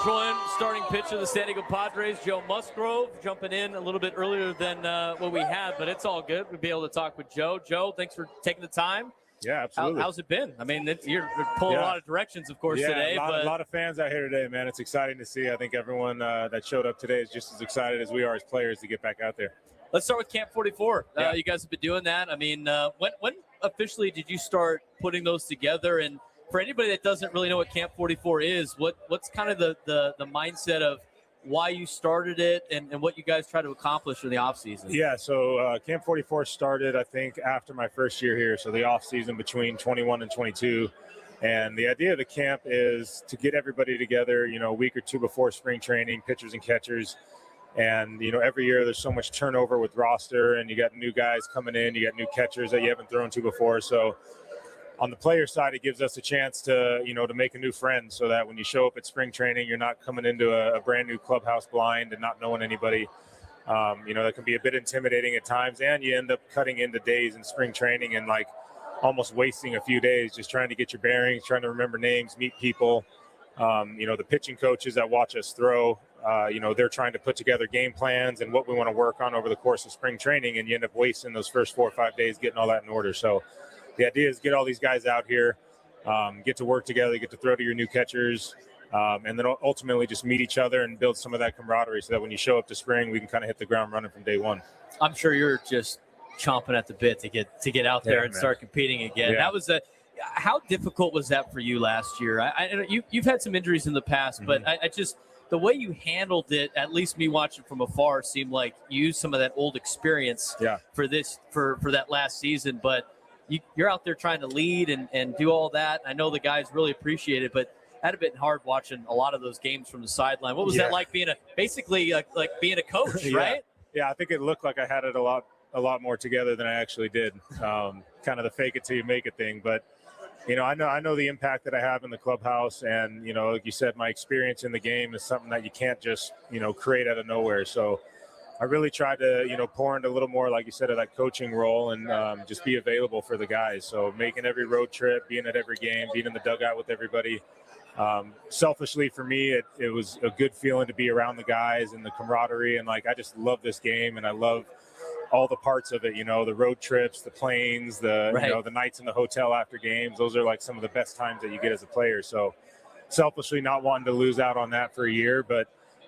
join starting pitcher of the San Diego Padres, Joe Musgrove, jumping in a little bit earlier than what we had, but it's all good. We'll be able to talk with Joe. Joe, thanks for taking the time. Yeah, absolutely. How's it been? I mean, you're pulling a lot of directions, of course, today. A lot of fans out here today, man. It's exciting to see. I think everyone that showed up today is just as excited as we are as players to get back out there. Let's start with Camp 44. Yeah. You guys have been doing that. I mean, when officially did you start putting those together? And for anybody that doesn't really know what Camp 44 is, what's kind of the mindset of why you started it and what you guys try to accomplish in the offseason? Yeah, so Camp 44 started, I think, after my first year here, so the offseason between 21 and 22. And the idea of the camp is to get everybody together, a week or two before spring training, pitchers and catchers. And, every year there's so much turnover with roster, and you got new guys coming in, you got new catchers that you haven't thrown to before. So on the player side, it gives us a chance to, to make a new friend so that when you show up at spring training, you're not coming into a brand new clubhouse blind and not knowing anybody. That can be a bit intimidating at times, and you end up cutting into days in spring training and almost wasting a few days just trying to get your bearings, trying to remember names, meet people. The pitching coaches that watch us throw, they're trying to put together game plans and what we want to work on over the course of spring training, and you end up wasting those first 4 or 5 days getting all that in order. So the idea is get all these guys out here, get to work together, get to throw to your new catchers, and then ultimately just meet each other and build some of that camaraderie so that when you show up to spring, we can kind of hit the ground running from day one. I'm sure you're just chomping at the bit to get out there and start competing again. Yeah. That was how difficult was that for you last year? You've had some injuries in the past, but I just the way you handled it, at least me watching from afar, seemed like you used some of that old experience for that last season. But you're out there trying to lead and do all that. I know the guys really appreciate it, but that had been hard watching a lot of those games from the sideline. What was that like being basically being a coach, right? Yeah, I think it looked like I had it a lot more together than I actually did. Kind of the fake it till you make it thing. But, I know the impact that I have in the clubhouse. And, like you said, my experience in the game is something that you can't just, create out of nowhere. So I really tried to, pour into a little more, like you said, of that coaching role and just be available for the guys. So making every road trip, being at every game, being in the dugout with everybody. Selfishly for me, it was a good feeling to be around the guys and the camaraderie. And I just love this game, and I love all the parts of it, the road trips, the planes, the nights in the hotel after games. Those are some of the best times that you get as a player. So selfishly not wanting to lose out on that for a year, but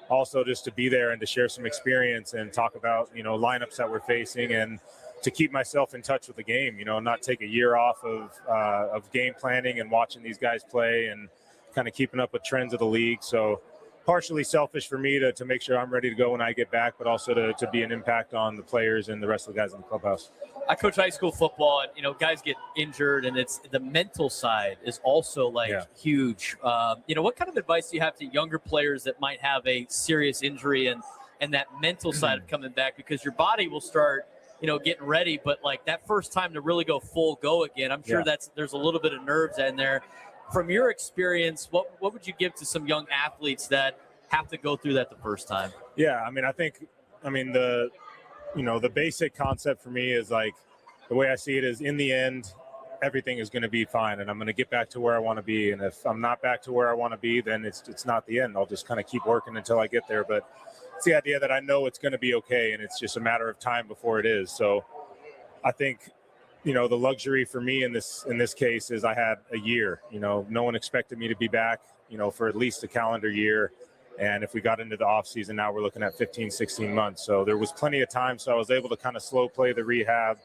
also just to be there and to share some experience and talk about, lineups that we're facing and to keep myself in touch with the game, not take a year off of game planning and watching these guys play and kind of keeping up with trends of the league. So partially selfish for me to make sure I'm ready to go when I get back, but also to be an impact on the players and the rest of the guys in the clubhouse. I coach high school football, and guys get injured, and it's the mental side is also huge. What kind of advice do you have to younger players that might have a serious injury and that mental side of coming back, because your body will start getting ready, but that first time to really go full go again, I'm sure there's a little bit of nerves in there. From your experience, what would you give to some young athletes that have to go through that the first time? Yeah, I think the basic concept for me is the way I see it is, in the end, everything is going to be fine, and I'm going to get back to where I want to be. And if I'm not back to where I want to be, then it's not the end. I'll just kind of keep working until I get there. But it's the idea that I know it's going to be okay, and it's just a matter of time before it is. So I think, the luxury for me in this case is I had a year. No one expected me to be back, for at least a calendar year. And if we got into the off season, now we're looking at 15, 16 months. So there was plenty of time. So I was able to kind of slow play the rehab,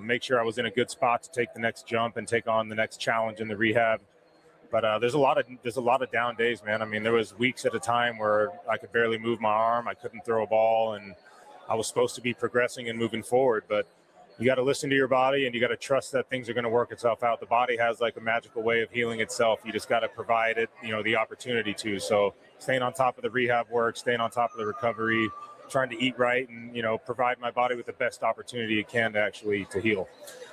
make sure I was in a good spot to take the next jump and take on the next challenge in the rehab. But there's a lot of down days, man. There was weeks at a time where I could barely move my arm. I couldn't throw a ball, and I was supposed to be progressing and moving forward. But you got to listen to your body, and you got to trust that things are going to work itself out. The body has a magical way of healing itself. You just got to provide it, the opportunity to. So staying on top of the rehab work, staying on top of the recovery, trying to eat right, and, provide my body with the best opportunity it can to heal.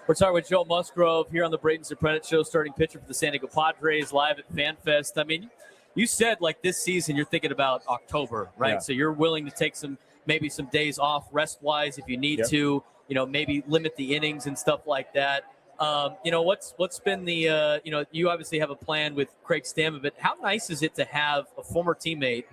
We're talking with Joe Musgrove here on the Braden Surprenant Show, starting pitcher for the San Diego Padres, live at FanFest. You said this season you're thinking about October, right? Yeah. So you're willing to take maybe some days off rest-wise if you need to. Maybe limit the innings and stuff like that. What's been the you obviously have a plan with Craig Stammen, but how nice is it to have a former teammate,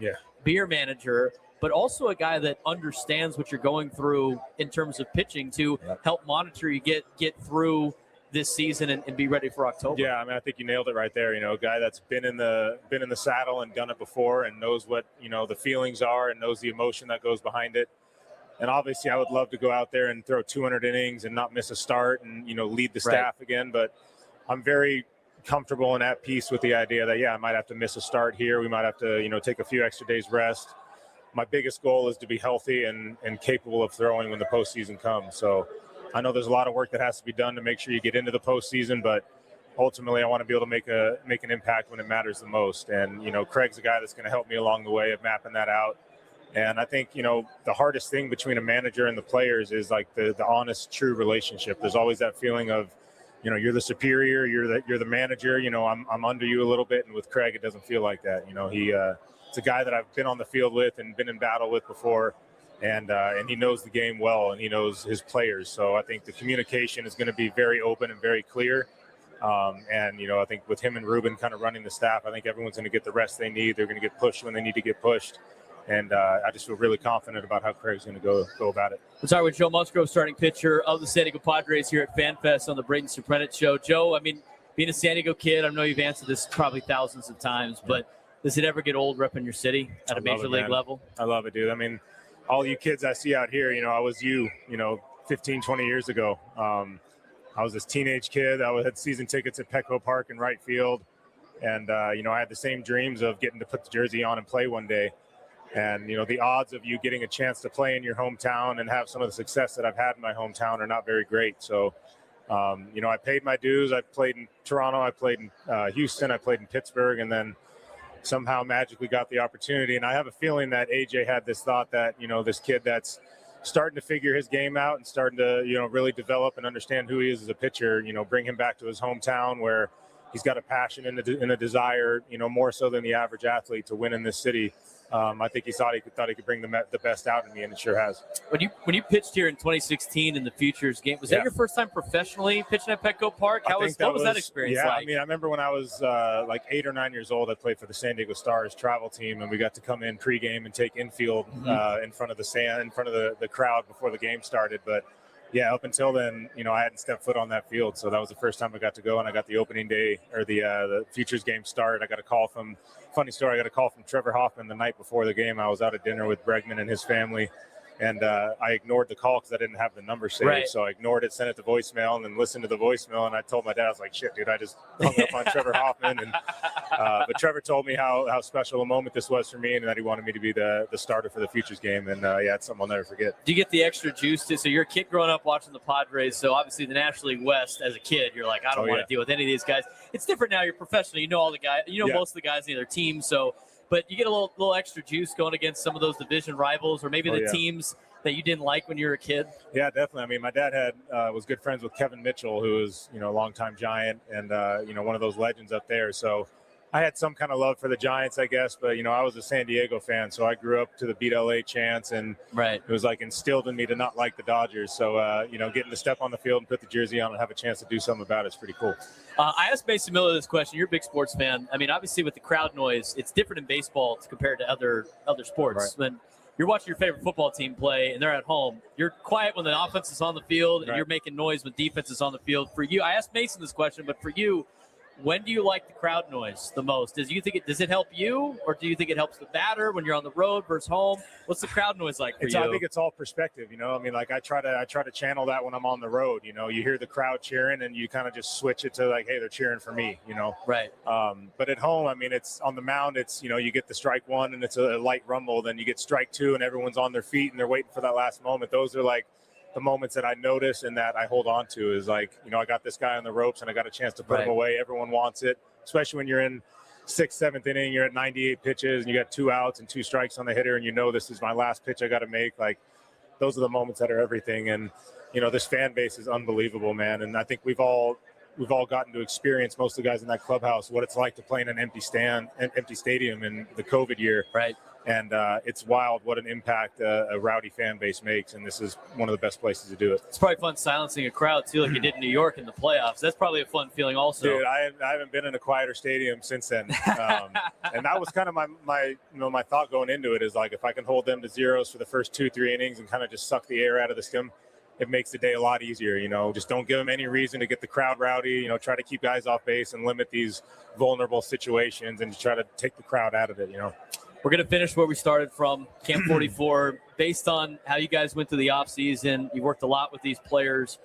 be your manager, but also a guy that understands what you're going through in terms of pitching to help monitor you get through this season and be ready for October? Yeah, I mean, I think you nailed it right there. A guy that's been in the saddle and done it before and knows what the feelings are and knows the emotion that goes behind it. And obviously, I would love to go out there and throw 200 innings and not miss a start and lead the staff again. But I'm very comfortable and at peace with the idea that I might have to miss a start here. We might have to take a few extra days rest. My biggest goal is to be healthy and capable of throwing when the postseason comes. So I know there's a lot of work that has to be done to make sure you get into the postseason, but ultimately I want to be able to make an impact when it matters the most. And, Craig's a guy that's going to help me along the way of mapping that out. And I think, the hardest thing between a manager and the players is like the honest, true relationship. There's always that feeling of, you're the superior, you're the manager, I'm under you a little bit. And with Craig, it doesn't feel like that. It's a guy that I've been on the field with and been in battle with before. And he knows the game well, and he knows his players. So I think the communication is going to be very open and very clear. I think with him and Ruben kind of running the staff, I think everyone's going to get the rest they need. They're going to get pushed when they need to get pushed. And I just feel really confident about how Craig's going to go about it. We're talking with Joe Musgrove, starting pitcher of the San Diego Padres here at FanFest on the Braden Surprenant Show. Joe, I mean, being a San Diego kid, I know you've answered this probably thousands of times, but does it ever get old repping your city at a major league level? I love it, dude. I mean, all you kids I see out here, I was 15, 20 years ago. I was this teenage kid. I had season tickets at Petco Park in right field. And, I had the same dreams of getting to put the jersey on and play one day. And, the odds of you getting a chance to play in your hometown and have some of the success that I've had in my hometown are not very great. So, I paid my dues. I played in Toronto. I played in Houston. I played in Pittsburgh. And then somehow magically got the opportunity. And I have a feeling that AJ had this thought that, this kid that's starting to figure his game out and starting to, really develop and understand who he is as a pitcher, bring him back to his hometown where he's got a passion and a desire, more so than the average athlete to win in this city. I think he thought he could bring the best out in me, and it sure has. When you pitched here in 2016 in the Futures game, was that your first time professionally pitching at Petco Park? What was that experience like? I mean, I remember when I was like 8 or 9 years old, I played for the San Diego Stars travel team, and we got to come in pregame and take infield in front of the crowd before the game started. But up until then, I hadn't stepped foot on that field, so that was the first time I got to go, and I got the opening day or the Futures game start. I got a call from. Funny story, I got a call from Trevor Hoffman the night before the game. I was out at dinner with Bregman and his family, and I ignored the call because I didn't have the number saved. Right. So I ignored it, sent it to voicemail, and then listened to the voicemail. And I told my dad, I was like, shit, dude, I just hung up on Trevor Hoffman. And but Trevor told me how special a moment this was for me and that he wanted me to be the starter for the Futures game. And, it's something I'll never forget. Do you get the extra juice so you're a kid growing up watching the Padres, so obviously the National League West as a kid, you're like, I don't want to deal with any of these guys. It's different now. You're professional. You know all the guys. You know most of the guys in their team. So, but you get a little extra juice going against some of those division rivals or maybe the teams that you didn't like when you were a kid. Yeah, definitely. I mean, my dad was good friends with Kevin Mitchell, who was, a longtime Giant and, one of those legends up there. So I had some kind of love for the Giants, I guess. But, I was a San Diego fan, so I grew up to the Beat LA chants. And it was like instilled in me to not like the Dodgers. So, getting to step on the field and put the jersey on and have a chance to do something about it is pretty cool. I asked Mason Miller this question. You're a big sports fan. I mean, obviously with the crowd noise, it's different in baseball compared to other sports. When you're watching your favorite football team play and they're at home, you're quiet when the offense is on the field and you're making noise when defense is on the field. For you, I asked Mason this question, but for you, when do you like the crowd noise the most? Does it help you, or do you think it helps the batter when you're on the road versus home? What's the crowd noise like for you? I think it's all perspective. I mean, like I try to channel that when I'm on the road. You hear the crowd cheering, and you kind of just switch it to like, hey, they're cheering for me. Right. But at home, I mean, it's on the mound. It's you get the strike one, and it's a light rumble. Then you get strike two, and everyone's on their feet, and they're waiting for that last moment. Those are like the moments that I notice and that I hold on to is like, I got this guy on the ropes and I got a chance to put him away. Everyone wants it, especially when you're in 6th, 7th inning, you're at 98 pitches and you got 2 outs and 2 strikes on the hitter. And this is my last pitch I got to make. Like those are the moments that are everything. And, this fan base is unbelievable, man. And I think we've all gotten to experience, most of the guys in that clubhouse, what it's like to play in an empty stadium in the COVID year. Right. And it's wild what an impact a rowdy fan base makes, and this is one of the best places to do it. It's probably fun silencing a crowd, too, like you did in New York in the playoffs. That's probably a fun feeling also. Dude, I haven't been in a quieter stadium since then. And that was kind of my thought going into it is, like, if I can hold them to zeros for the first 2-3 innings and kind of just suck the air out of the stem, it makes the day a lot easier. Just don't give them any reason to get the crowd rowdy. Try to keep guys off base and limit these vulnerable situations and try to take the crowd out of it. We're going to finish where we started from, Camp 44. Based on how you guys went through the offseason, you worked a lot with these players.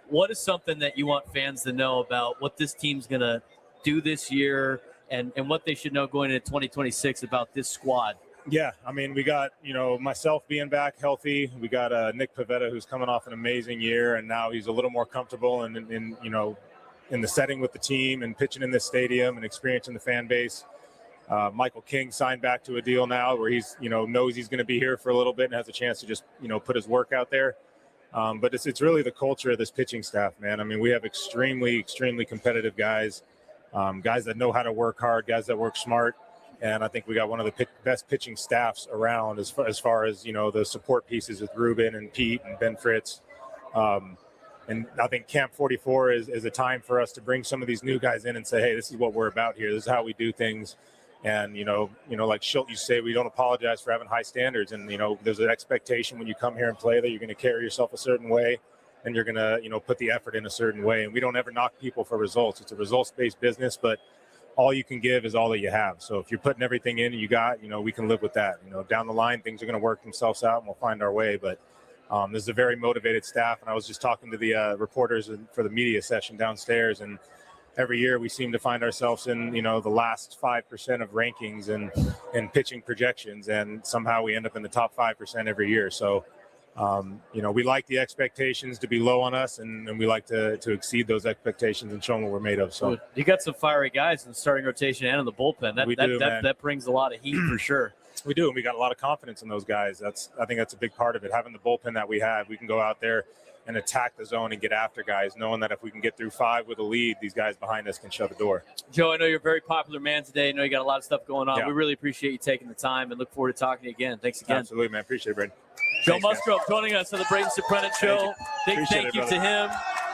What is something that you want fans to know about what this team's going to do this year and what they should know going into 2026 about this squad? Yeah, I mean, we got, myself being back healthy. We got Nick Pivetta, who's coming off an amazing year, and now he's a little more comfortable in the setting with the team and pitching in this stadium and experiencing the fan base. Michael King signed back to a deal now where he's, knows he's going to be here for a little bit and has a chance to just, put his work out there. But it's really the culture of this pitching staff, man. I mean, we have extremely, extremely competitive guys, guys that know how to work hard, guys that work smart. And I think we got one of the best pitching staffs around as far as, the support pieces with Ruben and Pete and Ben Fritz. And I think Camp 44 is a time for us to bring some of these new guys in and say, hey, this is what we're about here. This is how we do things. And, like Schultz, you say, we don't apologize for having high standards. And, there's an expectation when you come here and play that you're going to carry yourself a certain way and you're going to, put the effort in a certain way. And we don't ever knock people for results. It's a results-based business, but all you can give is all that you have. So if you're putting everything in you got, we can live with that. Down the line, things are going to work themselves out and we'll find our way. But this is a very motivated staff. And I was just talking to the reporters for the media session downstairs, and every year we seem to find ourselves in, the last 5% of rankings and pitching projections. And somehow we end up in the top 5% every year. So, we like the expectations to be low on us, and we like to exceed those expectations and show them what we're made of. So you got some fiery guys in the starting rotation and in the bullpen. That brings a lot of heat for sure. We do, and we got a lot of confidence in those guys. I think that's a big part of it. Having the bullpen that we have, we can go out there and attack the zone and get after guys, knowing that if we can get through 5 with a lead, these guys behind us can shut the door. Joe, I know you're a very popular man today. I know you got a lot of stuff going on. Yeah. We really appreciate you taking the time and look forward to talking to you again. Thanks again. Absolutely, man. Appreciate it, Braden. Joe Musgrove joining us on the Braden Surprenant Show. Big thank you to him.